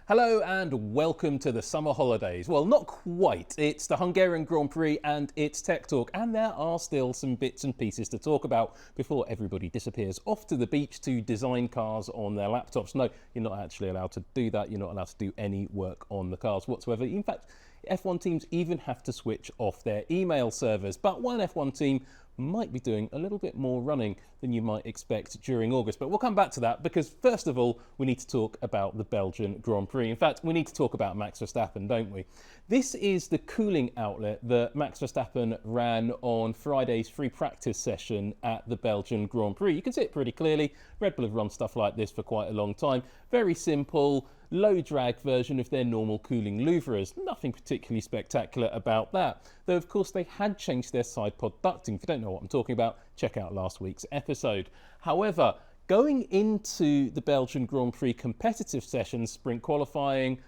Hello and welcome to the summer holidays. Well, not quite. It's the Hungarian Grand Prix and it's Tech Talk, and there are still some bits and pieces to talk about before everybody disappears off to the beach to design cars on their laptops. No, you're not actually allowed to do that. You're not allowed to do any work on the cars whatsoever. In fact, F1 teams even have to switch off their email servers. But one F1 team might be doing a little bit more running than you might expect during August. But we'll come back to that because first of all, we need to talk about the Belgian Grand Prix. In fact, we need to talk about Max Verstappen, don't we? This is the cooling outlet that Max Verstappen ran on Friday's free practice session at the Belgian Grand Prix. You can see it pretty clearly. Red Bull have run stuff like this for quite a long time. Very simple, low drag version of their normal cooling louvres. Nothing particularly spectacular about that. Though of course they had changed their side pod ducting. If you don't know what I'm talking about, check out last week's episode. However, going into the Belgian Grand Prix competitive sessions, sprint qualifying,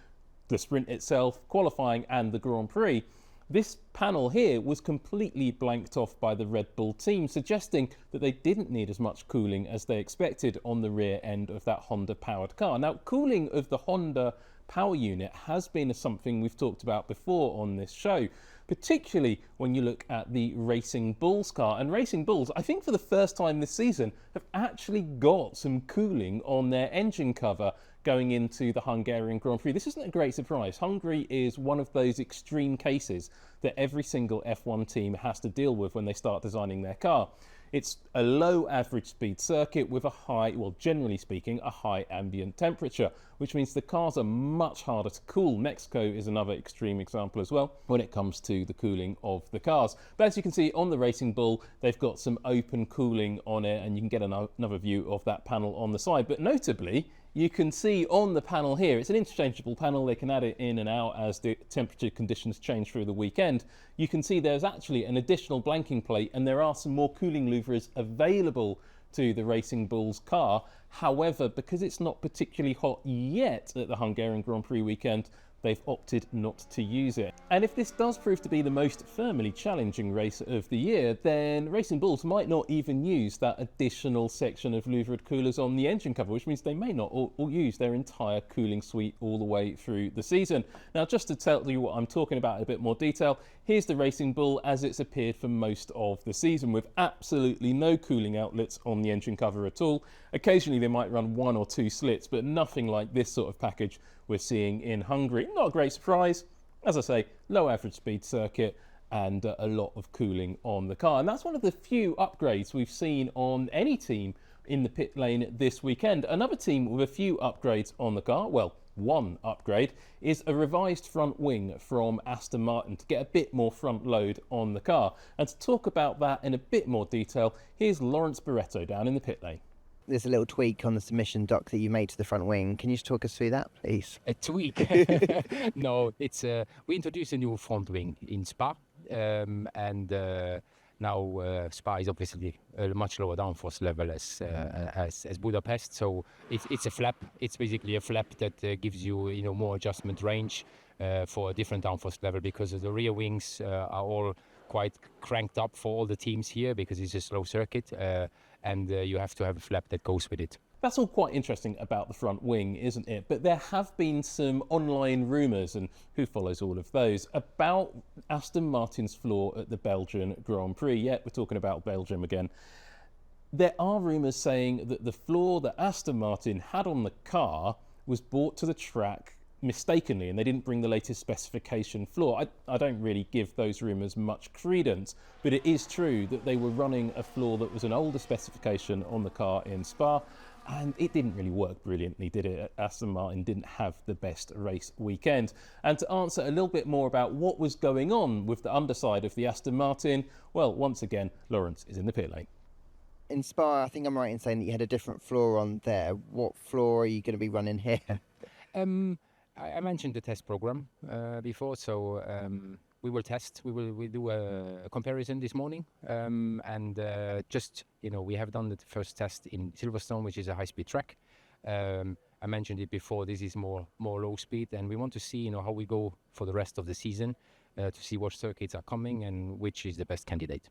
the sprint itself, qualifying and the Grand Prix, this panel here was completely blanked off by the Red Bull team, suggesting that they didn't need as much cooling as they expected on the rear end of that Honda-powered car. Now, cooling of the Honda power unit has been something we've talked about before on this show, particularly when you look at the Racing Bulls car. And Racing Bulls, I think for the first time this season, have actually got some cooling on their engine cover going into the Hungarian Grand Prix. This isn't a great surprise. Hungary is one of those extreme cases that every single F1 team has to deal with when they start designing their car. It's a low average speed circuit with a high, well, generally speaking, a high ambient temperature, which means the cars are much harder to cool. Mexico is another extreme example as well when it comes to the cooling of the cars. But as you can see on the Racing Bull, they've got some open cooling on it, and you can get another view of that panel on the side. But notably, you can see on the panel here, it's an interchangeable panel. They can add it in and out as the temperature conditions change through the weekend. You can see there's actually an additional blanking plate, and there are some more cooling louvres available to the Racing Bulls car. However, because it's not particularly hot yet at the Hungarian Grand Prix weekend, they've opted not to use it. And if this does prove to be the most thermally challenging race of the year, then Racing Bulls might not even use that additional section of louvered coolers on the engine cover, which means they may not all use their entire cooling suite all the way through the season. Now, just to tell you what I'm talking about in a bit more detail, here's the Racing Bull as it's appeared for most of the season, with absolutely no cooling outlets on the engine cover at all. Occasionally they might run one or two slits, but nothing like this sort of package we're seeing in Hungary. Not a great surprise. As I say, low average speed circuit and a lot of cooling on the car. And that's one of the few upgrades we've seen on any team in the pit lane this weekend. Another team with a few upgrades on the car, well, one upgrade, is a revised front wing from Aston Martin to get a bit more front load on the car. And to talk about that in a bit more detail, here's Lawrence Barretto down in the pit lane. There's a little tweak on the submission dock that you made to the front wing. Can you just talk us through that, please? A tweak? No, it's we introduced a new front wing in Spa, and now Spa is obviously a much lower downforce level as Budapest. So it's a flap. It's basically a flap that gives you more adjustment range for a different downforce level, because the rear wings are all quite cranked up for all the teams here because it's a slow circuit. And you have to have a flap that goes with it. That's all quite interesting about the front wing, isn't it? But there have been some online rumours, and who follows all of those, about Aston Martin's floor at the Belgian Grand Prix. Yeah, we're talking about Belgium again. There are rumours saying that the floor that Aston Martin had on the car was brought to the track mistakenly, and they didn't bring the latest specification floor. I don't really give those rumours much credence, but it is true that they were running a floor that was an older specification on the car in Spa, and it didn't really work brilliantly, did it? Aston Martin didn't have the best race weekend. And to answer a little bit more about what was going on with the underside of the Aston Martin, well, once again, Lawrence is in the pit lane. In Spa, I think I'm right in saying that you had a different floor on there. What floor are you going to be running here? I mentioned the test program before, so we will test. We do a comparison this morning, and just we have done the first test in Silverstone, which is a high-speed track. I mentioned it before. This is more low speed, and we want to see how we go for the rest of the season to see what circuits are coming and which is the best candidate.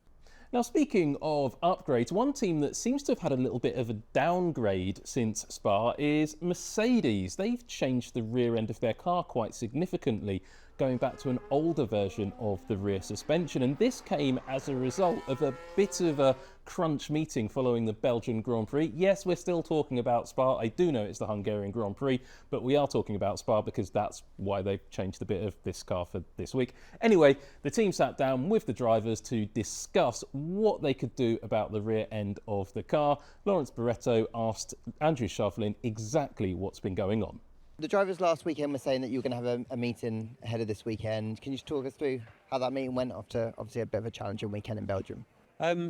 Now, speaking of upgrades, one team that seems to have had a little bit of a downgrade since Spa is Mercedes. They've changed the rear end of their car quite significantly, going back to an older version of the rear suspension, and this came as a result of a bit of a crunch meeting following the Belgian Grand Prix. Yes, we're still talking about Spa. I do know it's the Hungarian Grand Prix, but we are talking about Spa because that's why they've changed a bit of this car for this week. Anyway, the team sat down with the drivers to discuss what they could do about the rear end of the car. Lawrence Barretto asked Andrew Shovlin exactly what's been going on. The drivers last weekend were saying that you were going to have a meeting ahead of this weekend. Can you just talk us through how that meeting went after obviously a bit of a challenging weekend in Belgium?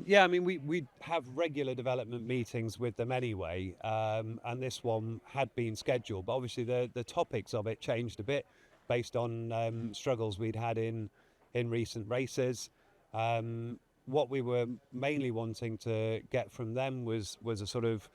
Yeah, I mean, we have regular development meetings with them anyway, and this one had been scheduled, but obviously the topics of it changed a bit based on struggles we'd had in recent races. What we were mainly wanting to get from them was a sort of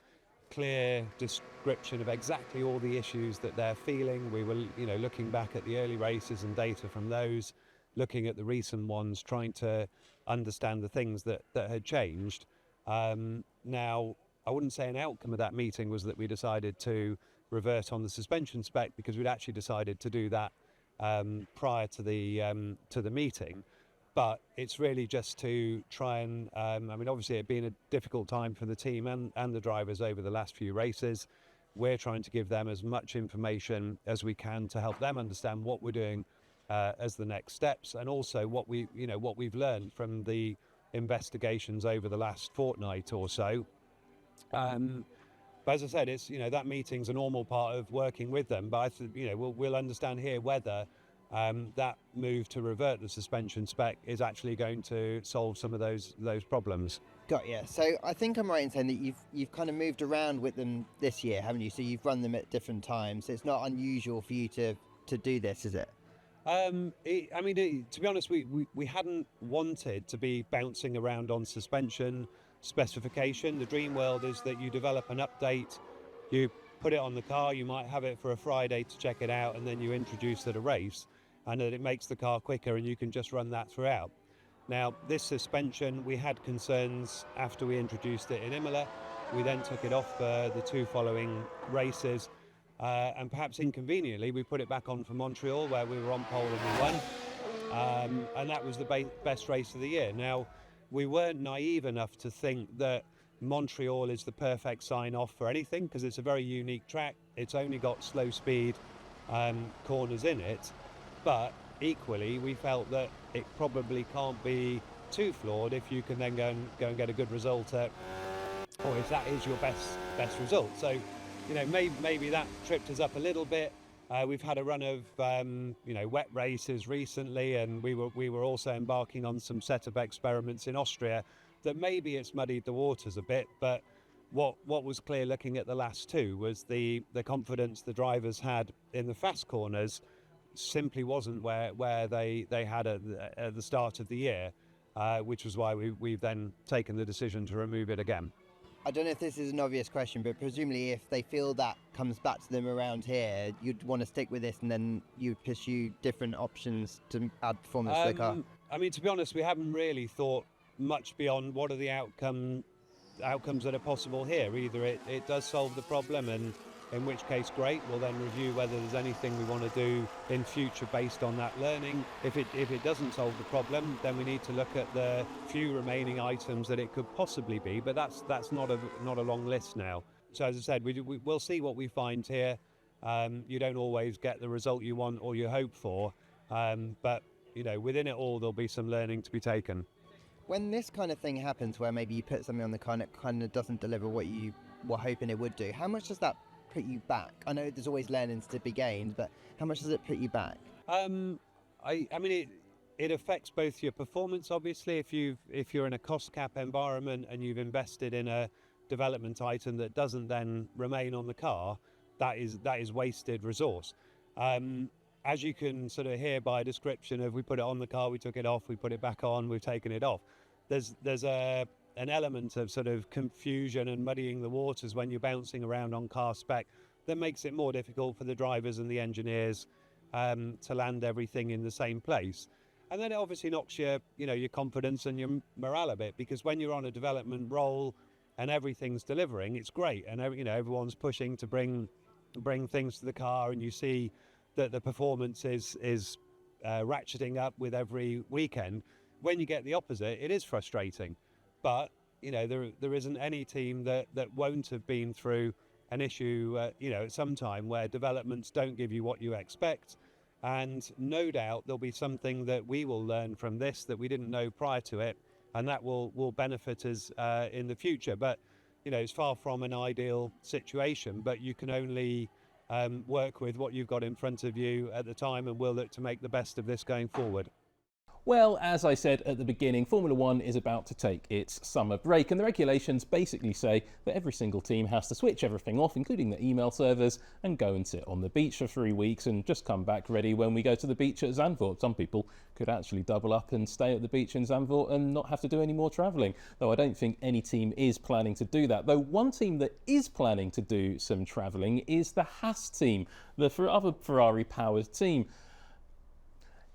clear description of exactly all the issues that they're feeling. We were, looking back at the early races and data from those, looking at the recent ones, trying to understand the things that had changed. Now, I wouldn't say an outcome of that meeting was that we decided to revert on the suspension spec, because we'd actually decided to do that prior to the meeting. But it's really just to try and, obviously it's been a difficult time for the team and the drivers over the last few races. We're trying to give them as much information as we can to help them understand what we're doing as the next steps, and also what we've learned from the investigations over the last fortnight or so. But as I said, it's that meeting's a normal part of working with them. But we'll understand here whether that move to revert the suspension spec is actually going to solve some of those problems. Got you. So I think I'm right in saying that you've kind of moved around with them this year, haven't you? So you've run them at different times. So it's not unusual for you to do this, is it? To be honest, we hadn't wanted to be bouncing around on suspension specification. The dream world is that you develop an update, you put it on the car, you might have it for a Friday to check it out, and then you introduce it at a race, and that it makes the car quicker and you can just run that throughout. Now, this suspension, we had concerns after we introduced it in Imola. We then took it off for the two following races, and perhaps inconveniently, we put it back on for Montreal, where we were on pole and we won. And that was the best race of the year. Now, we weren't naive enough to think that Montreal is the perfect sign-off for anything, because it's a very unique track. It's only got slow speed corners in it, but equally we felt that it probably can't be too flawed if you can then go and get a good result at, or if that is your best result. So maybe that tripped us up a little bit. We've had a run of wet races recently, and we were also embarking on some setup experiments in Austria that maybe it's muddied the waters a bit. But what was clear looking at the last two was the confidence the drivers had in the fast corners simply wasn't where they had at the start of the year, which was why we've then taken the decision to remove it again. I don't know if this is an obvious question, but presumably if they feel that comes back to them around here, you'd want to stick with this and then you'd pursue different options to add performance to the car. To be honest, we haven't really thought much beyond what are the outcomes that are possible here. Either it does solve the problem, and in which case great, we'll then review whether there's anything we want to do in future based on that learning. If it doesn't solve the problem, then we need to look at the few remaining items that it could possibly be, but that's not a long list now. So as I said, we'll see what we find here. You don't always get the result you want or you hope for, but within it all there'll be some learning to be taken. When this kind of thing happens, where maybe you put something on the car and it kind of doesn't deliver what you were hoping it would do, how much does that put you back? I know there's always learnings to be gained, but how much does it put you back? It affects both your performance, obviously. If you're in a cost cap environment and you've invested in a development item that doesn't then remain on the car, that is wasted resource. As you can sort of hear by description of, we put it on the car, we took it off, we put it back on, we've taken it off. There's an element of sort of confusion and muddying the waters when you're bouncing around on car spec that makes it more difficult for the drivers and the engineers to land everything in the same place. And then it obviously knocks your confidence and your morale a bit, because when you're on a development role and everything's delivering, it's great, and everyone's pushing to bring things to the car, and you see that the performance is ratcheting up with every weekend. When you get the opposite, it is frustrating. But there isn't any team that won't have been through an issue at some time where developments don't give you what you expect. And no doubt there'll be something that we will learn from this that we didn't know prior to it, and that will benefit us in the future. But it's far from an ideal situation, but you can only work with what you've got in front of you at the time, and we'll look to make the best of this going forward. Well, as I said at the beginning, Formula One is about to take its summer break, and the regulations basically say that every single team has to switch everything off, including the email servers, and go and sit on the beach for 3 weeks and just come back ready when we go to the beach at Zandvoort. Some people could actually double up and stay at the beach in Zandvoort and not have to do any more travelling, though I don't think any team is planning to do that. Though one team that is planning to do some travelling is the Haas team, the other Ferrari-powered team.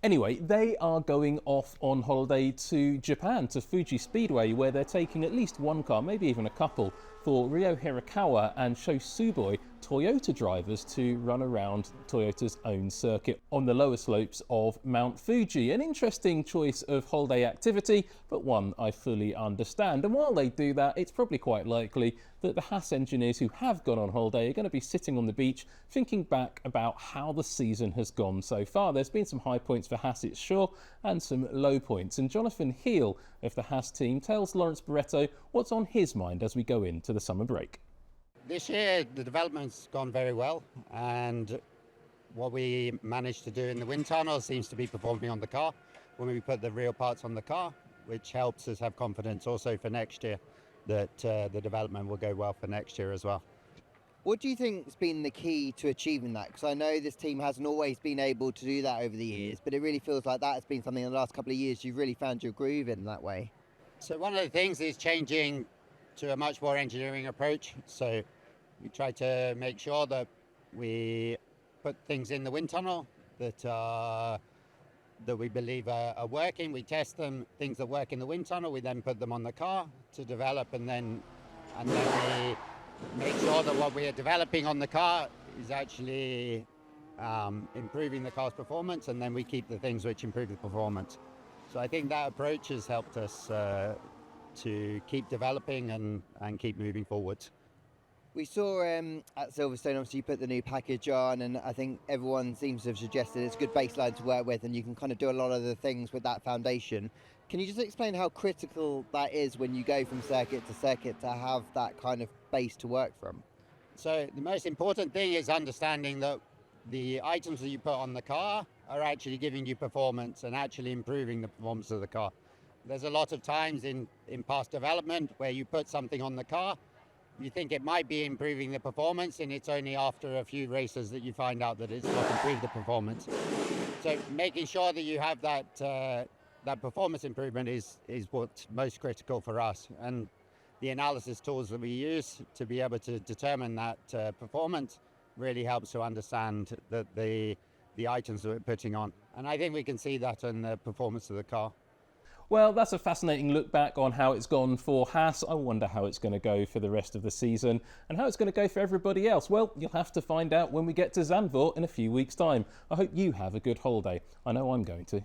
Anyway, they are going off on holiday to Japan, to Fuji Speedway, where they're taking at least one car, maybe even a couple, for Ryo Hirakawa and Sho Suboi, Toyota drivers, to run around Toyota's own circuit on the lower slopes of Mount Fuji. An interesting choice of holiday activity, but one I fully understand. And while they do that, it's probably quite likely that the Haas engineers who have gone on holiday are going to be sitting on the beach thinking back about how the season has gone so far. There's been some high points for Haas, it's sure, and some low points. And Jonathan Heel of the Haas team tells Lawrence Barretto what's on his mind as we go into the summer break. This year the development's gone very well, and what we managed to do in the wind tunnel seems to be performing on the car when we put the real parts on the car, which helps us have confidence also for next year that the development will go well for next year as well. What do you think has been the key to achieving that? Because I know this team hasn't always been able to do that over the years, but it really feels like that has been something in the last couple of years you've really found your groove in that way. So one of the things is changing to a much more engineering approach. So we try to make sure that we put things in the wind tunnel that we believe are working. We test them, things that work in the wind tunnel, we then put them on the car to develop, and then we make sure that what we are developing on the car is actually improving the car's performance, and then we keep the things which improve the performance. So I think that approach has helped us to keep developing and keep moving forwards. We saw at Silverstone, obviously you put the new package on, and I think everyone seems to have suggested it's a good baseline to work with, and you can kind of do a lot of the things with that foundation. Can you just explain how critical that is when you go from circuit to have that kind of base to work from? So the most important thing is understanding that the items that you put on the car are actually giving you performance and actually improving the performance of the car. There's a lot of times in past development where you put something on the car, you think it might be improving the performance, and it's only after a few races that you find out that it's not improved the performance. So making sure that you have that performance improvement is what's most critical for us. And the analysis tools that we use to be able to determine that performance really helps to understand that the items that we're putting on. And I think we can see that in the performance of the car. Well, that's a fascinating look back on how it's gone for Haas. I wonder how it's going to go for the rest of the season and how it's going to go for everybody else. Well, you'll have to find out when we get to Zandvoort in a few weeks' time. I hope you have a good holiday. I know I'm going to.